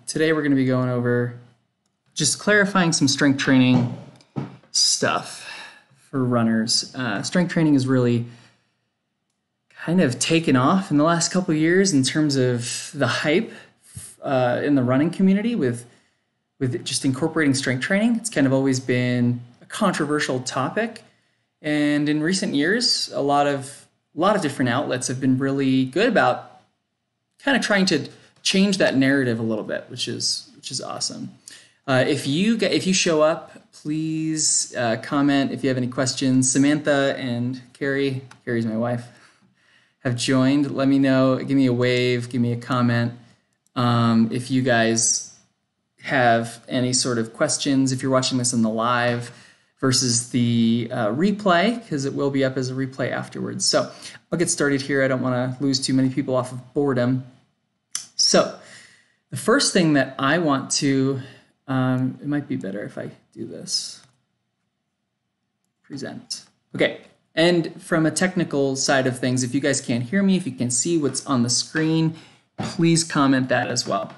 Today we're going to be going over just clarifying some strength training stuff for runners. Strength training has really kind of taken off in the last couple of years in terms of the hype in the running community with just incorporating strength training. It's kind of always been a controversial topic, and in recent years, a lot of different outlets have been really good about kind of trying to change that narrative a little bit, which is awesome. If you show up, please comment if you have any questions. Samantha and Carrie's my wife, have joined. Let me know. Give me a wave. Give me a comment. If you guys have any sort of questions, if you're watching this in the live versus the replay, because it will be up as a replay afterwards. So I'll get started here. I don't want to lose too many people off of boredom. So the first thing that I want to, it might be better if I do this, present. Okay, and from a technical side of things, if you guys can't hear me, if you can see what's on the screen, please comment that as well.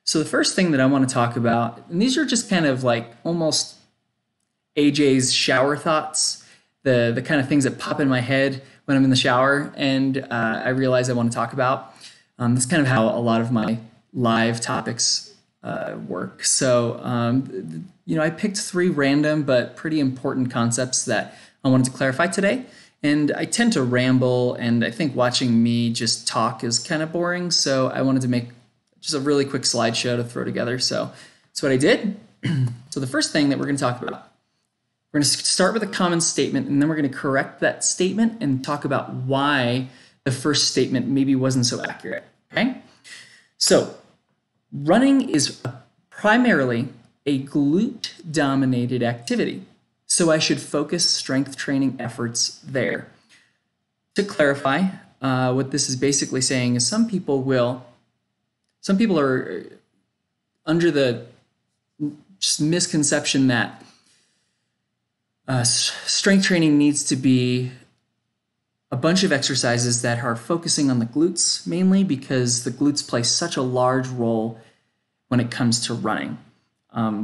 So the first thing that I want to talk about, and these are just kind of like almost AJ's shower thoughts, the kind of things that pop in my head when I'm in the shower and I realize I want to talk about. That's kind of how a lot of my live topics work. So, I picked 3 random but pretty important concepts that I wanted to clarify today. And I tend to ramble, and I think watching me just talk is kind of boring. So I wanted to make just a really quick slideshow to throw together. So that's what I did. So the first thing that we're going to talk about, we're going to start with a common statement, and then we're going to correct that statement and talk about why the first statement maybe wasn't so accurate. Okay, so running is primarily a glute-dominated activity, so I should focus strength training efforts there. To clarify, what this is basically saying is some people are under the just misconception that strength training needs to be a bunch of exercises that are focusing on the glutes mainly, because the glutes play such a large role when it comes to running.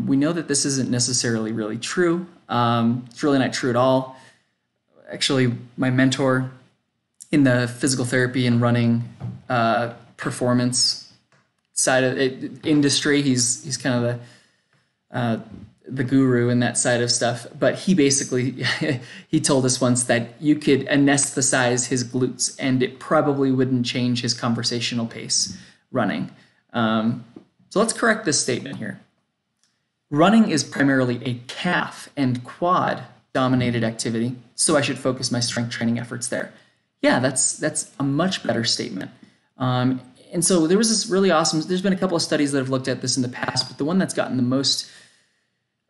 We know that this isn't necessarily really true. It's really not true at all. Actually, my mentor in the physical therapy and running performance side of it, industry, he's kind of the guru in that side of stuff, but he basically he told us once that you could anesthetize his glutes and it probably wouldn't change his conversational pace running. So let's correct this statement here. Running is primarily a calf and quad dominated activity, so I should focus my strength training efforts there. Yeah, that's a much better statement. And so there was this really awesome, there's been a couple of studies that have looked at this in the past, but the one that's gotten the most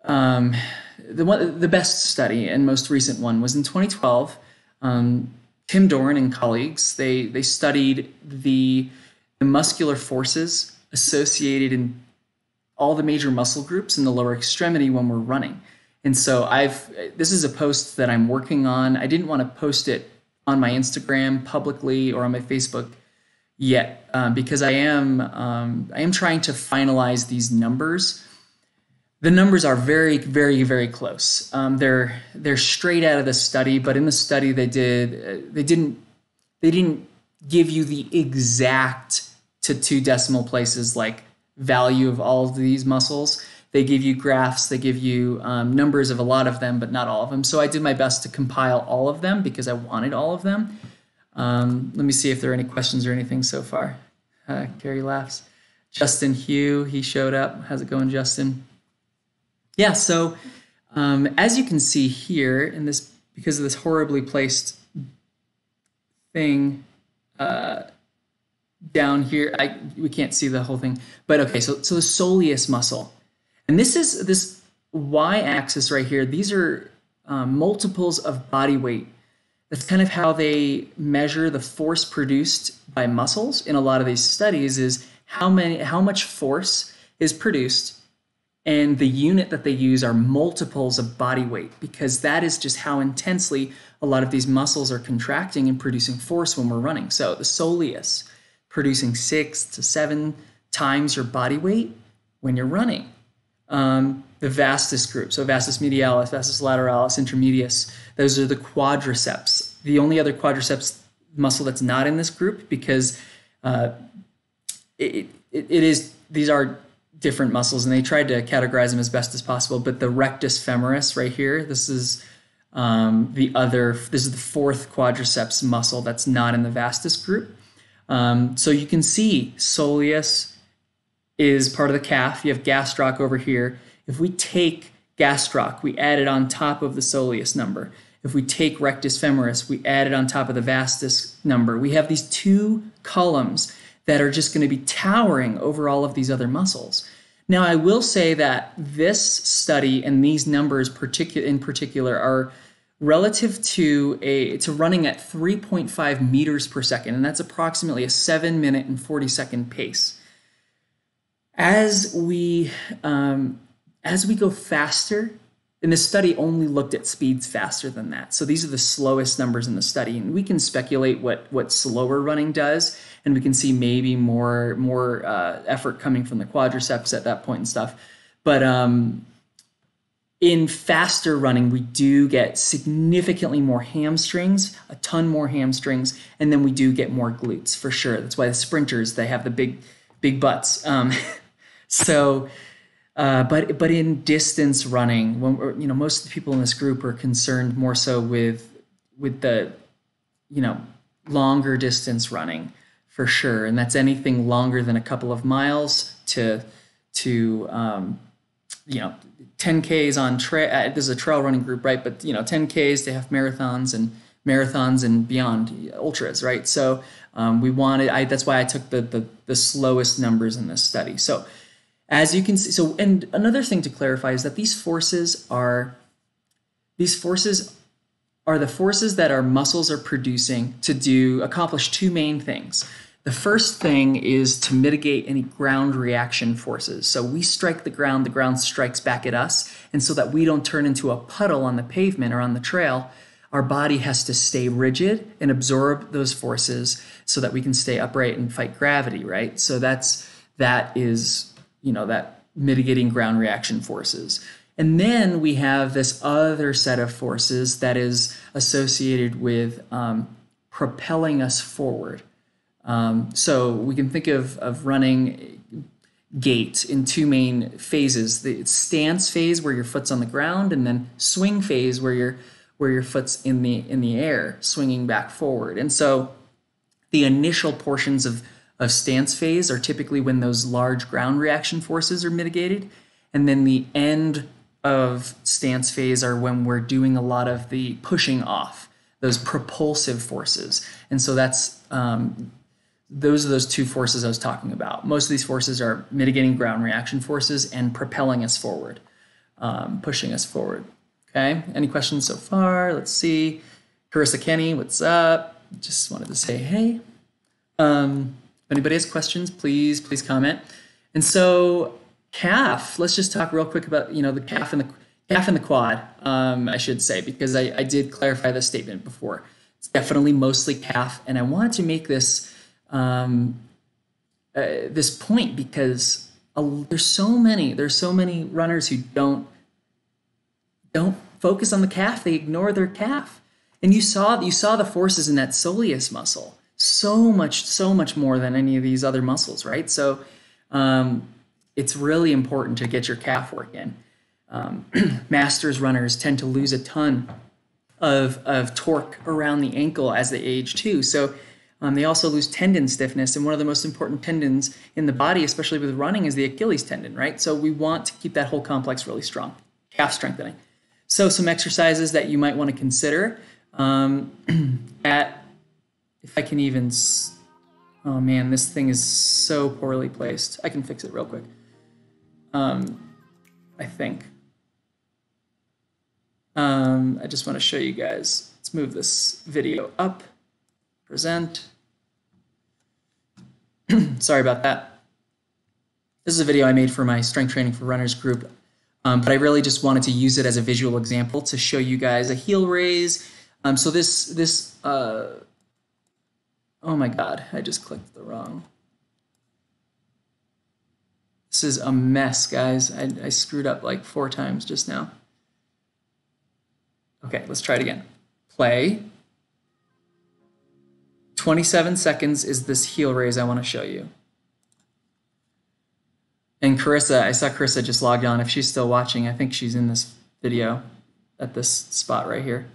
the best study and most recent one was in 2012. Tim Dorn and colleagues, they studied the muscular forces associated in all the major muscle groups in the lower extremity when we're running. And so this is a post that I'm working on. I didn't want to post it on my Instagram publicly or on my Facebook yet, because I am trying to finalize these numbers. The numbers are very, very, very close. They're straight out of the study, but in the study they didn't give you the exact to 2 decimal places like value of all of these muscles. They give you graphs, they give you numbers of a lot of them, but not all of them. So I did my best to compile all of them because I wanted all of them. Let me see if there are any questions or anything so far. Carrie laughs. Justin Hugh, he showed up. How's it going, Justin? Yeah, so as you can see here, in this, because of this horribly placed thing down here, we can't see the whole thing, but okay, so the soleus muscle. And this is this y-axis right here. These are multiples of body weight. That's kind of how they measure the force produced by muscles in a lot of these studies, is how much force is produced, and the unit that they use are multiples of body weight, because that is just how intensely a lot of these muscles are contracting and producing force when we're running. So the soleus producing 6 to 7 times your body weight when you're running. The vastus group, so vastus medialis, vastus lateralis, intermedius, those are the quadriceps. The only other quadriceps muscle that's not in this group, because these are different muscles, and they tried to categorize them as best as possible, but the rectus femoris right here, this is the fourth quadriceps muscle that's not in the vastus group. So you can see soleus is part of the calf. You have gastroc over here. If we take gastroc, we add it on top of the soleus number. If we take rectus femoris, we add it on top of the vastus number. We have these two columns that are just going to be towering over all of these other muscles. Now, I will say that this study and these numbers in particular are relative to running at 3.5 meters per second, and that's approximately a 7 minute and 40-second pace. As we go faster, and this study only looked at speeds faster than that. So these are the slowest numbers in the study, and we can speculate what slower running does, and we can see maybe more effort coming from the quadriceps at that point and stuff. But in faster running, we do get significantly more hamstrings, a ton more hamstrings, and then we do get more glutes for sure. That's why the sprinters, they have the big butts. But in distance running, when most of the people in this group are concerned more so with the longer distance running for sure, and that's anything longer than a couple of miles to 10Ks on trail. This is a trail running group, right? But 10Ks to half marathons and beyond, ultras, right? So that's why I took the slowest numbers in this study. So as you can see, and another thing to clarify is that these forces are the forces that our muscles are producing to accomplish two main things. The first thing is to mitigate any ground reaction forces. So we strike the ground strikes back at us, and so that we don't turn into a puddle on the pavement or on the trail, our body has to stay rigid and absorb those forces so that we can stay upright and fight gravity, right? So that is that mitigating ground reaction forces. And then we have this other set of forces that is associated with propelling us forward. So we can think of running gait in two main phases: the stance phase, where your foot's on the ground, and then swing phase, where your foot's in the air, swinging back forward. And so the initial portions of stance phase are typically when those large ground reaction forces are mitigated, and then the end of stance phase are when we're doing a lot of the pushing off, those propulsive forces. And so that's those are those two forces I was talking about. Most of these forces are mitigating ground reaction forces and propelling us forward, pushing us forward. Okay, any questions so far? Let's see. Carissa Kenny, what's up? Just wanted to say hey. If anybody has questions, please comment. And so calf, let's just talk real quick about the calf and the quad, I should say, because I did clarify this statement before. It's definitely mostly calf, and I wanted to make this this point because there's so many runners who don't focus on the calf. They ignore their calf, and you saw the forces in that soleus muscle. So much more than any of these other muscles, right? So it's really important to get your calf work in. Masters runners tend to lose a ton of torque around the ankle as they age too. So they also lose tendon stiffness, and one of the most important tendons in the body, especially with running, is the Achilles tendon, right? So we want to keep that whole complex really strong, calf strengthening. So some exercises that you might want to consider if I can even, oh man, this thing is so poorly placed. I can fix it real quick. I think. I just want to show you guys. Let's move this video up. Present. Sorry about that. This is a video I made for my Strength Training for Runners group, but I really just wanted to use it as a visual example to show you guys a heel raise. So this oh my God, I just clicked the wrong. This is a mess, guys. I screwed up like 4 times just now. Okay, let's try it again. Play. 27 seconds is this heel raise I want to show you. And Carissa, I saw Carissa just logged on. If she's still watching, I think she's in this video at this spot right here.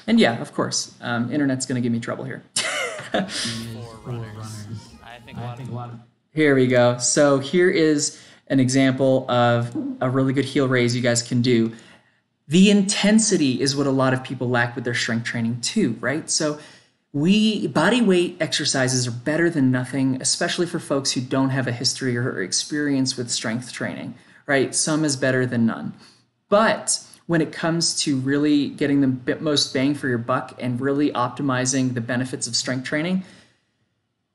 And yeah, of course, internet's going to give me trouble here. Here we go. So here is an example of a really good heel raise you guys can do. The intensity is what a lot of people lack with their strength training too, right? So body weight exercises are better than nothing, especially for folks who don't have a history or experience with strength training, right? Some is better than none. But when it comes to really getting the most bang for your buck and really optimizing the benefits of strength training,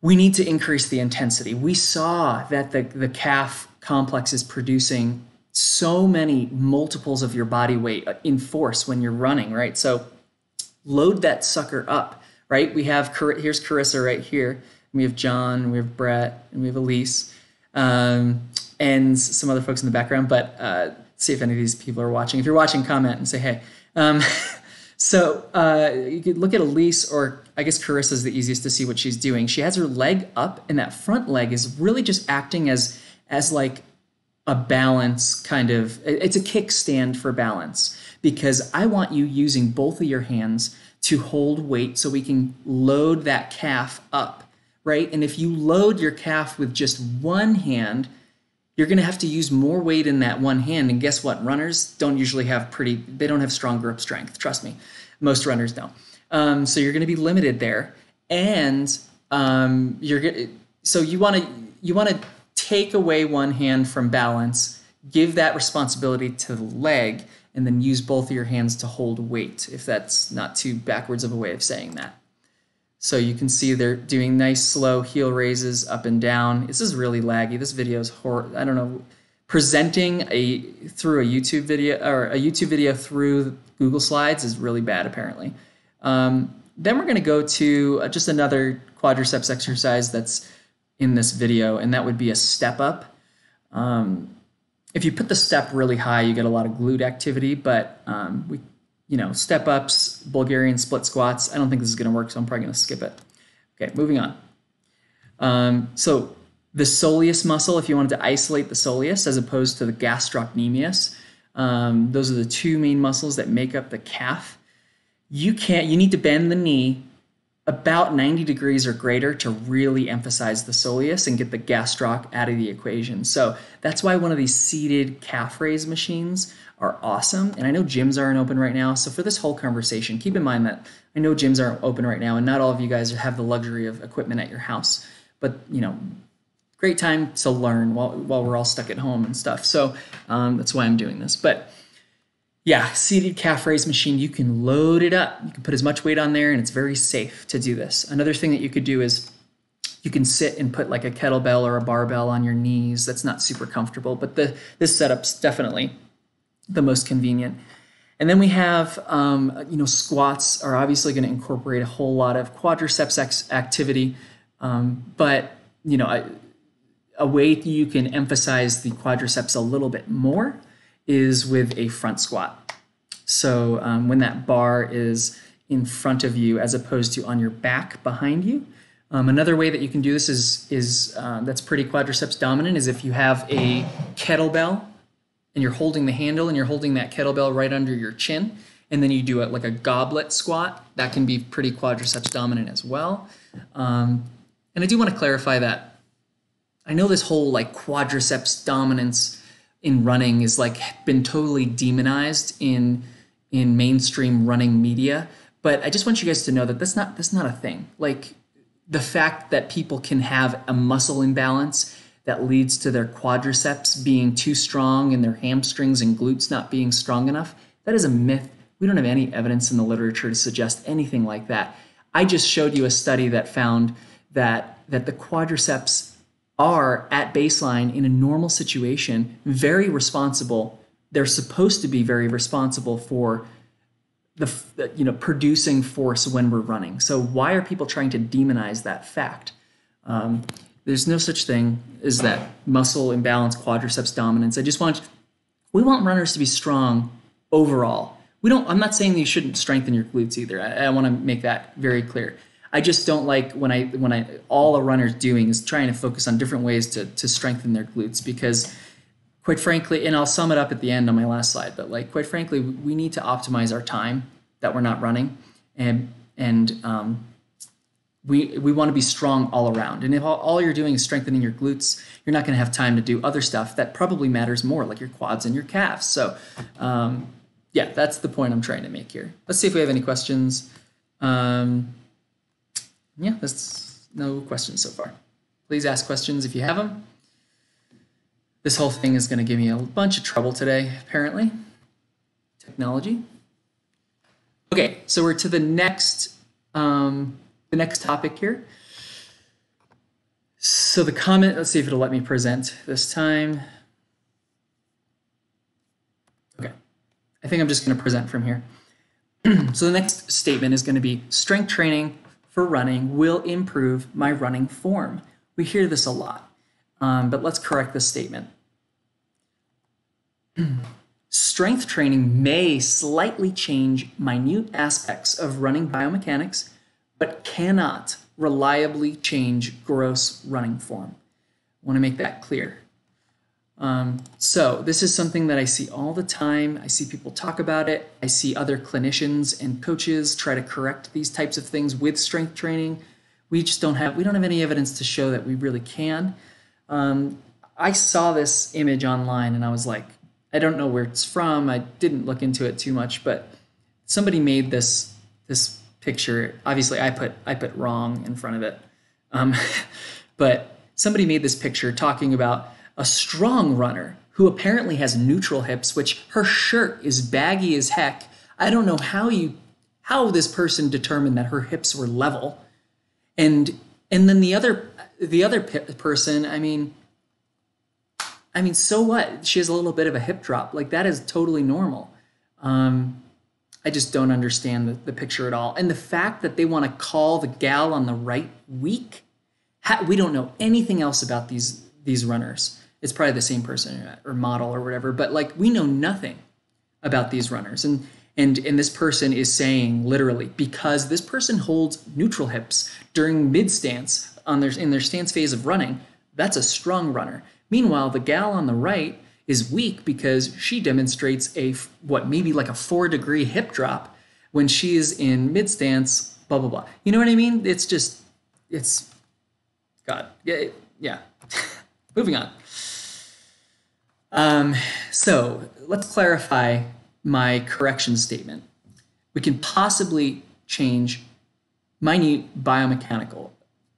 we need to increase the intensity. We saw that the calf complex is producing so many multiples of your body weight in force when you're running, right? So load that sucker up, right? Here's Carissa right here. We have John, we have Brett, and we have Elise, and some other folks in the background, but see if any of these people are watching. If you're watching, comment and say, hey. So you could look at Elise, or I guess Carissa is the easiest to see what she's doing. She has her leg up, and that front leg is really just acting as like a balance kind of, it's a kickstand for balance, because I want you using both of your hands to hold weight so we can load that calf up, right? And if you load your calf with just one hand, you're going to have to use more weight in that one hand. And guess what? Runners don't usually have they don't have strong grip strength. Trust me. Most runners don't. So you're going to be limited there. And so you want to take away one hand from balance, give that responsibility to the leg, and then use both of your hands to hold weight, if that's not too backwards of a way of saying that. So you can see they're doing nice slow heel raises up and down. This is really laggy. This video is horrible. I don't know. Presenting through a YouTube video through Google Slides is really bad, apparently. Then we're going to go to just another quadriceps exercise that's in this video, and that would be a step up. If you put the step really high, you get a lot of glute activity, but step ups, Bulgarian split squats, I don't think this is going to work, so I'm probably going to skip it. Okay, moving on. So the soleus muscle, if you wanted to isolate the soleus as opposed to the gastrocnemius, those are the two main muscles that make up the calf. You need to bend the knee about 90 degrees or greater to really emphasize the soleus and get the gastroc out of the equation. So that's why one of these seated calf raise machines are awesome. And I know gyms aren't open right now. So for this whole conversation, keep in mind that I know gyms aren't open right now, and not all of you guys have the luxury of equipment at your house. But, great time to learn while we're all stuck at home and stuff. So that's why I'm doing this. But yeah, seated calf raise machine, you can load it up. You can put as much weight on there, and it's very safe to do this. Another thing that you could do is you can sit and put like a kettlebell or a barbell on your knees. That's not super comfortable, but this setup's definitely the most convenient. And then we have, squats are obviously going to incorporate a whole lot of quadriceps activity, but a way you can emphasize the quadriceps a little bit more is with a front squat. So when that bar is in front of you as opposed to on your back behind you. Another way that you can do this is that's pretty quadriceps dominant is if you have a kettlebell and you're holding the handle and you're holding that kettlebell right under your chin, and then you do it like a goblet squat. That can be pretty quadriceps dominant as well. And I do want to clarify that I know this whole like quadriceps dominance in running is like been totally demonized in mainstream running media, but I just want you guys to know that that's not a thing. Like the fact that people can have a muscle imbalance that leads to their quadriceps being too strong and their hamstrings and glutes not being strong enough, that is a myth. We don't have any evidence in the literature to suggest anything like that. I just showed you a study that found that the quadriceps are at baseline in a normal situation very responsible. They're supposed to be very responsible for producing force when we're running. So why are people trying to demonize that fact? There's no such thing as that muscle imbalance, quadriceps dominance. We want runners to be strong overall. I'm not saying that you shouldn't strengthen your glutes either. I want to make that very clear. I just don't like when all a runner's doing is trying to focus on different ways to strengthen their glutes, because quite frankly, and I'll sum it up at the end on my last slide, but like quite frankly, we need to optimize our time that we're not running, and we want to be strong all around. And if all you're doing is strengthening your glutes, you're not going to have time to do other stuff that probably matters more, like your quads and your calves. So yeah, that's the point I'm trying to make here. Let's see if we have any questions. Yeah, that's no questions so far. Please ask questions if you have them. This whole thing is going to give me a bunch of trouble today, apparently. Technology. Okay, so we're to the next topic here. So the comment, let's see if it'll let me present this time. Okay, I think I'm just going to present from here. So the next statement is going to be, strength training for running will improve my running form. We hear this a lot, but let's correct this statement. Strength training may slightly change minute aspects of running biomechanics, but cannot reliably change gross running form. I want to make that clear. So this is something that I see all the time. I see people talk about it. I see other clinicians and coaches try to correct these types of things with strength training. We don't have any evidence to show that we really can. I saw this image online and I was like, I don't know where it's from. I didn't look into it too much, but somebody made this picture. Obviously, I put wrong in front of it, but somebody made this picture talking about a strong runner who apparently has neutral hips, which her shirt is baggy as heck. I don't know how this person determined that her hips were level, and then the other person, I mean, so what? She has a little bit of a hip drop. Like, that is totally normal. I just don't understand the picture at all. And the fact that they want to call the gal on the right weak, we don't know anything else about these runners. It's probably the same person or model or whatever, but like, we know nothing about these runners. And this person is saying literally, because this person holds neutral hips during mid stance in their stance phase of running, that's a strong runner. Meanwhile, the gal on the right is weak because she demonstrates maybe like a 4-degree hip drop when she is in mid stance, blah, blah, blah. You know what I mean? It's God. Yeah. Moving on. So let's clarify my correction statement. We can possibly change minute biomechanical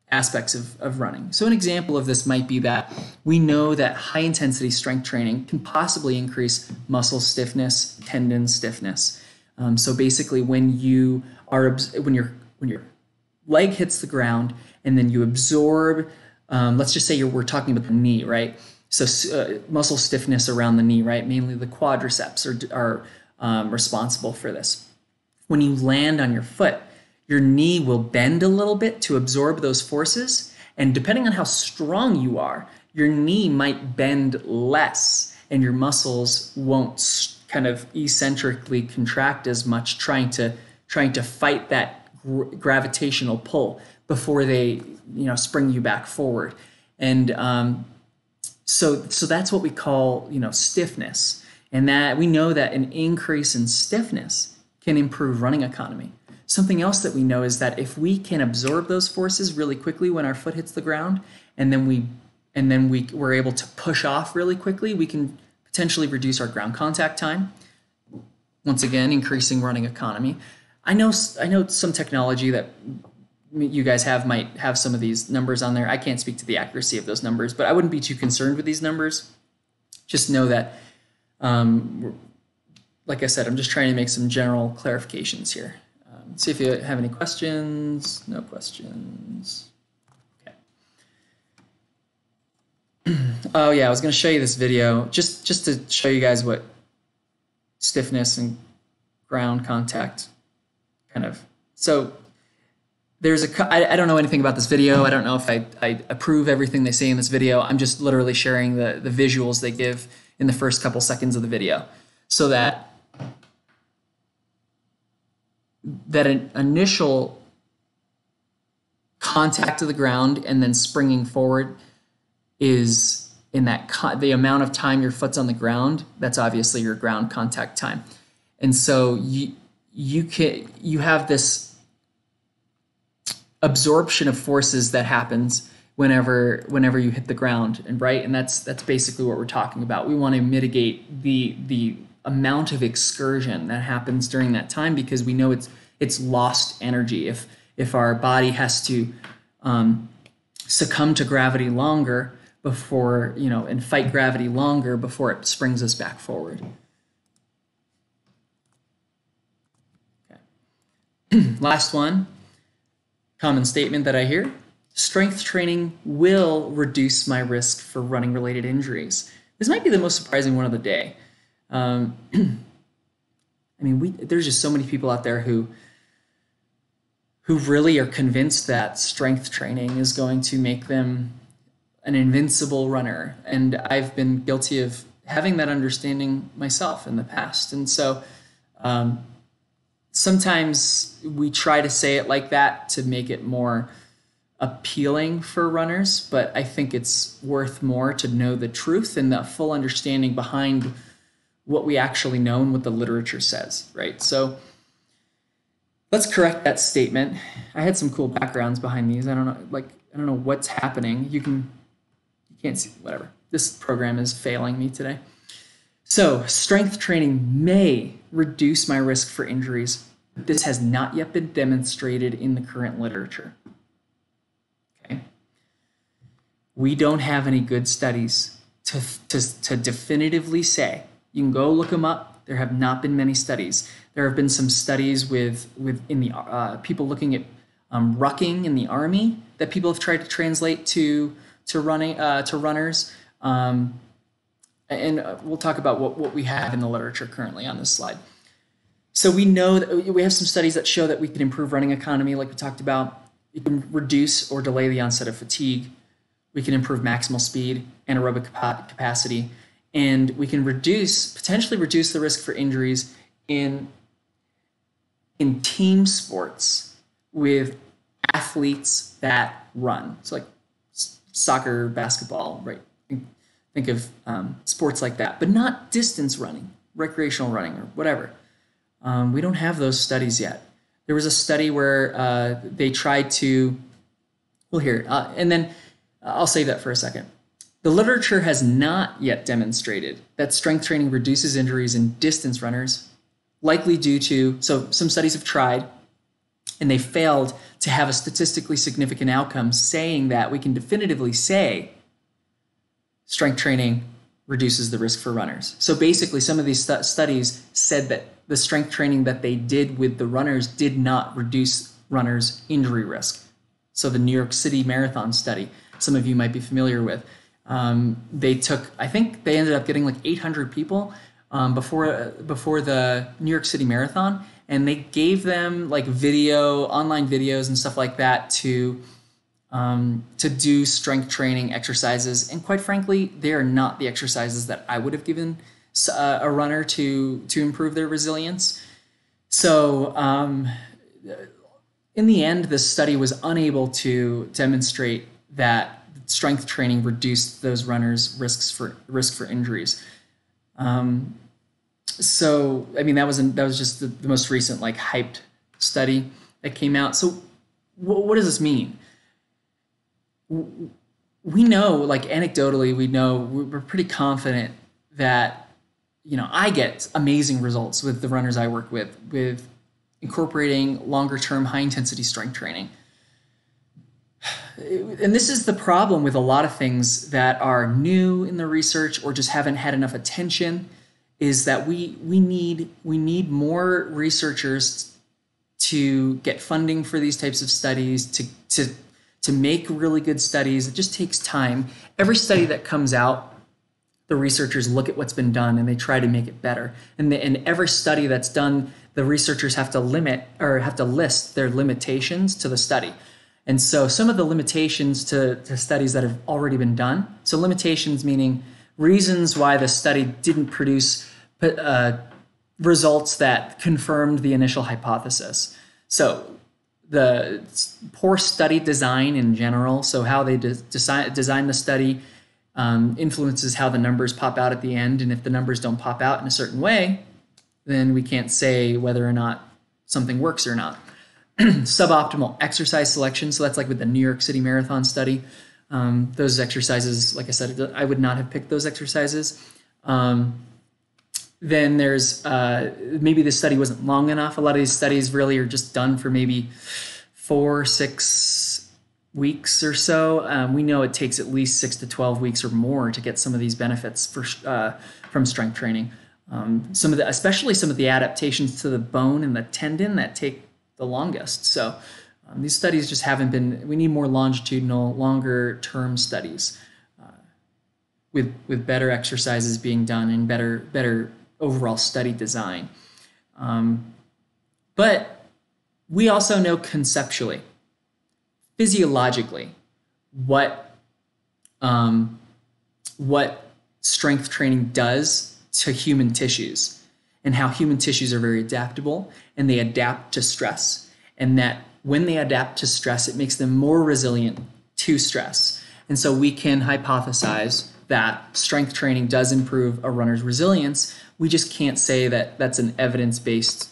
aspects of running. So an example of this might be that we know that high intensity strength training can possibly increase muscle stiffness, tendon stiffness. So basically, when your leg hits the ground and then you absorb, let's just say we're talking about the knee, right? So muscle stiffness around the knee, right? Mainly the quadriceps are responsible for this. When you land on your foot, your knee will bend a little bit to absorb those forces. And depending on how strong you are, your knee might bend less and your muscles won't kind of eccentrically contract as much, trying to fight that gravitational pull before they spring you back forward. And so that's what we call stiffness. And that we know that an increase in stiffness can improve running economy. Something else that we know is that if we can absorb those forces really quickly when our foot hits the ground, and then we're able to push off really quickly, we can potentially reduce our ground contact time. Once again, increasing running economy. I know some technology that you guys might have some of these numbers on there. I can't speak to the accuracy of those numbers, but I wouldn't be too concerned with these numbers. Just know that, like I said, I'm just trying to make some general clarifications here. See if you have any questions. No questions. Okay. Oh yeah, I was going to show you this video just to show you guys what stiffness and ground contact kind of. So I don't know anything about this video. I don't know if I approve everything they say in this video. I'm just literally sharing the visuals they give in the first couple seconds of the video, so that an initial contact to the ground and then springing forward is in that the amount of time your foot's on the ground. That's obviously your ground contact time, and so you have this absorption of forces that happens whenever you hit the ground, and that's basically what we're talking about. We want to mitigate the amount of excursion that happens during that time, because we know it's lost energy if our body has to succumb to gravity longer before, and fight gravity longer before it springs us back forward. Okay. Last one. Common statement that I hear: strength training will reduce my risk for running related injuries. This might be the most surprising one of the day. I mean, there's just so many people out there who really are convinced that strength training is going to make them an invincible runner. And I've been guilty of having that understanding myself in the past. And so, sometimes we try to say it like that to make it more appealing for runners, but I think it's worth more to know the truth and the full understanding behind what we actually know and what the literature says, right? So let's correct that statement. I had some cool backgrounds behind these. I don't know what's happening. You can't see, whatever. This program is failing me today. So strength training may reduce my risk for injuries. This has not yet been demonstrated in the current literature. Okay. We don't have any good studies to definitively say. You can go look them up. There have not been many studies. There have been some studies with people looking at rucking in the Army that people have tried to translate to runners. And we'll talk about what we have in the literature currently on this slide. So we know that we have some studies that show that we can improve running economy, like we talked about. We can reduce or delay the onset of fatigue. We can improve maximal speed, anaerobic capacity, and we can potentially reduce the risk for injuries in team sports with athletes that run. So like soccer, basketball, right? Think of sports like that, but not distance running, recreational running, or whatever. We don't have those studies yet. There was a study where they tried to, and then I'll save that for a second. The literature has not yet demonstrated that strength training reduces injuries in distance runners, likely due to, so some studies have tried, and they failed to have a statistically significant outcome saying that we can definitively say strength training reduces the risk for runners. So basically, some of these studies said that the strength training that they did with the runners did not reduce runners' injury risk. So the New York City Marathon study, some of you might be familiar with, I think they ended up getting like 800 people before the New York City Marathon, and they gave them like online videos and stuff like that to do strength training exercises. And quite frankly, they are not the exercises that I would have given a runner to improve their resilience. So in the end, this study was unable to demonstrate that strength training reduced those runners' risk for injuries. So I mean, that was just the most recent like hyped study that came out. So what does this mean? We know, like anecdotally, we're pretty confident that, I get amazing results with the runners I work with incorporating longer term high intensity strength training. And this is the problem with a lot of things that are new in the research or just haven't had enough attention, is that we need more researchers to get funding for these types of studies, to make really good studies. It just takes time. Every study that comes out, the researchers look at what's been done and they try to make it better. And every study that's done the researchers have to list their limitations to the study. And so some of the limitations to studies that have already been done, so limitations meaning reasons why the study didn't produce results that confirmed the initial hypothesis. So the poor study design in general, so how they design the study influences how the numbers pop out at the end. And if the numbers don't pop out in a certain way, then we can't say whether or not something works or not. Suboptimal exercise selection. So that's like with the New York City Marathon study. Those exercises, like I said, I would not have picked those exercises. Then there's maybe the study wasn't long enough. A lot of these studies really are just done for maybe 4 or 6 weeks or so. We know it takes at least 6 to 12 weeks or more to get some of these benefits from strength training. Especially some of the adaptations to the bone and the tendon that take the longest. So these studies just haven't been, we need more longitudinal, longer term studies with better exercises being done and better overall study design. But we also know conceptually, physiologically, what strength training does to human tissues, and how human tissues are very adaptable and they adapt to stress. And that when they adapt to stress, it makes them more resilient to stress. And so we can hypothesize that strength training does improve a runner's resilience. We just can't say that that's an evidence-based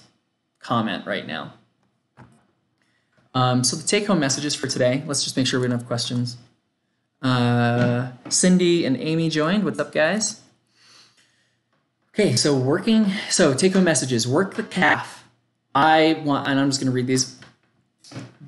comment right now. So the take-home messages for today, let's just make sure we don't have questions. Cindy and Amy joined. What's up, guys? Okay, so take-home messages. Work the calf. And I'm just going to read these,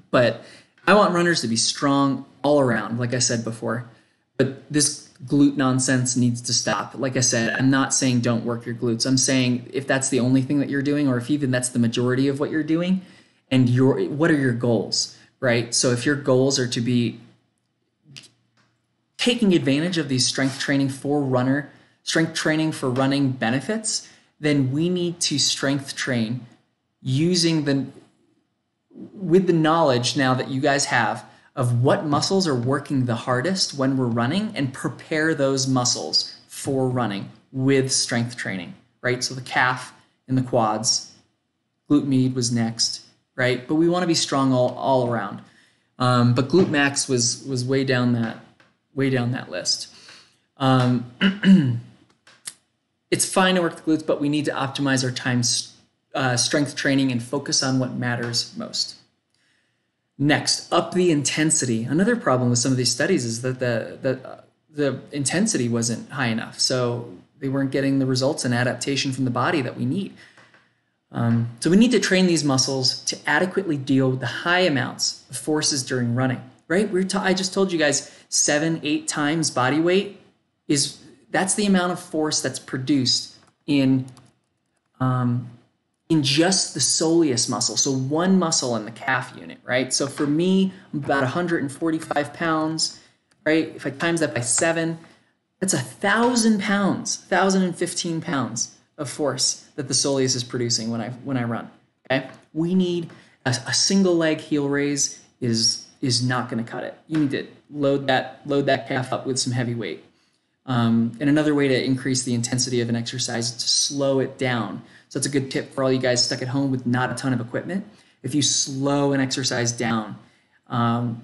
but I want runners to be strong all around, like I said before. But this glute nonsense needs to stop. Like I said, I'm not saying don't work your glutes. I'm saying if that's the only thing that you're doing, or if even that's the majority of what you're doing, and what are your goals, right? So if your goals are to be taking advantage of these strength training for running benefits, then we need to strength train with the knowledge now that you guys have of what muscles are working the hardest when we're running, and prepare those muscles for running with strength training, right? So the calf and the quads, glute med was next, right? But we want to be strong all around. But glute max was way down that list. It's fine to work the glutes, but we need to optimize our time strength training and focus on what matters most. Next, up the intensity. Another problem with some of these studies is that the intensity wasn't high enough, so they weren't getting the results and adaptation from the body that we need. So we need to train these muscles to adequately deal with the high amounts of forces during running, right? I just told you guys 7-8 times body weight that's the amount of force that's produced in just the soleus muscle. So one muscle in the calf unit, right? So for me, I'm about 145 pounds, right? If I times that by 7, that's 1,000 pounds, 1,015 pounds of force that the soleus is producing when I run, okay? We need a single leg heel raise is not going to cut it. You need to load that calf up with some heavy weight. And another way to increase the intensity of an exercise is to slow it down. So that's a good tip for all you guys stuck at home with not a ton of equipment. If you slow an exercise down,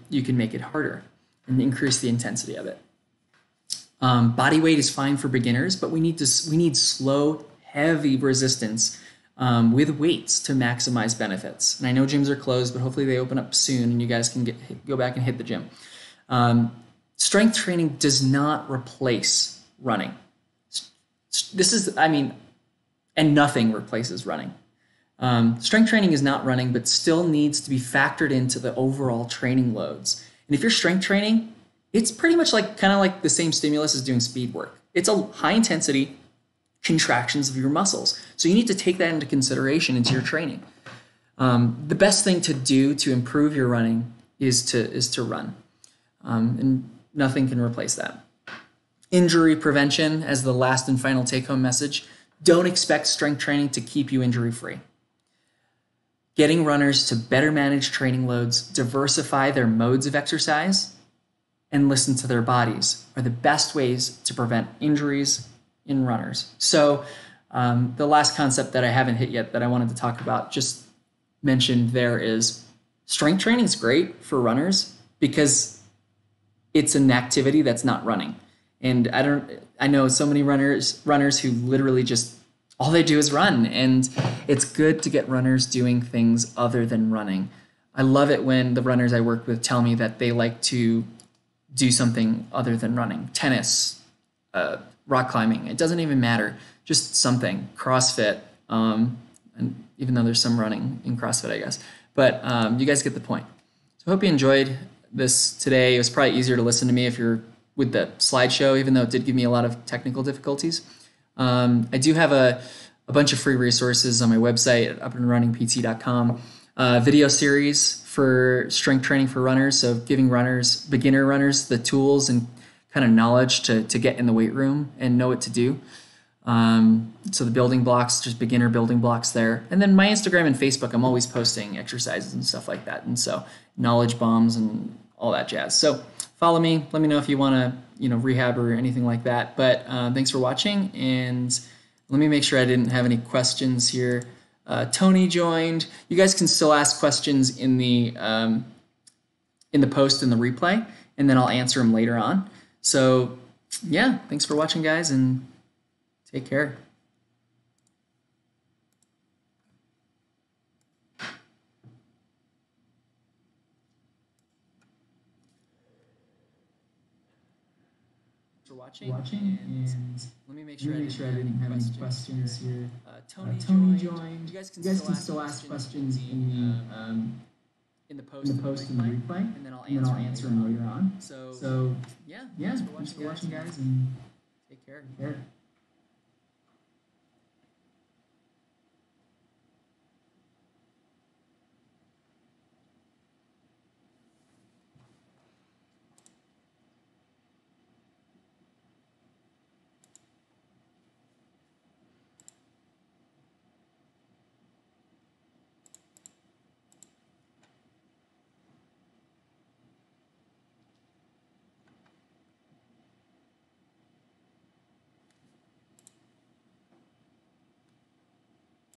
you can make it harder and increase the intensity of it. Body weight is fine for beginners, but we need slow, heavy resistance with weights to maximize benefits. And I know gyms are closed, but hopefully they open up soon and you guys can go back and hit the gym. Strength training does not replace running. And nothing replaces running. Strength training is not running, but still needs to be factored into the overall training loads. And if you're strength training, it's pretty much kind of like the same stimulus as doing speed work. It's a high intensity contractions of your muscles. So you need to take that into consideration into your training. The best thing to do to improve your running is to run. And nothing can replace that. Injury prevention as the last and final take-home message. Don't expect strength training to keep you injury-free. getting runners to better manage training loads, diversify their modes of exercise, and listen to their bodies are the best ways to prevent injuries in runners. So the last concept that I haven't hit yet that I wanted to talk about, just mentioned there, is strength training is great for runners because it's an activity that's not running. And I know so many runners who literally just all they do is run, and it's good to get runners doing things other than running. I love it when the runners I work with tell me that they like to do something other than running. Tennis, rock climbing, it doesn't even matter. Just something. CrossFit, and even though there's some running in CrossFit, I guess. But you guys get the point. So I hope you enjoyed this today. It was probably easier to listen to me if you're with the slideshow, even though it did give me a lot of technical difficulties. I do have a bunch of free resources on my website at upandrunningpt.com. Video series for strength training for runners, so giving runners, beginner runners, the tools and kind of knowledge to get in the weight room and know what to do. So the building blocks, just beginner building blocks there. And then my Instagram and Facebook, I'm always posting exercises and stuff like that. And so knowledge bombs and all that jazz. So follow me. Let me know if you want to, rehab or anything like that. But thanks for watching. And let me make sure I didn't have any questions here. Tony joined. You guys can still ask questions in the post in the replay, and then I'll answer them later on. So yeah, thanks for watching, guys, and take care. For watching, and let me make sure I didn't have any questions here. Tony joined. You guys can still ask questions in the post and the replay, and then I'll answer them later on. So yeah, thanks for watching, guys, and take care.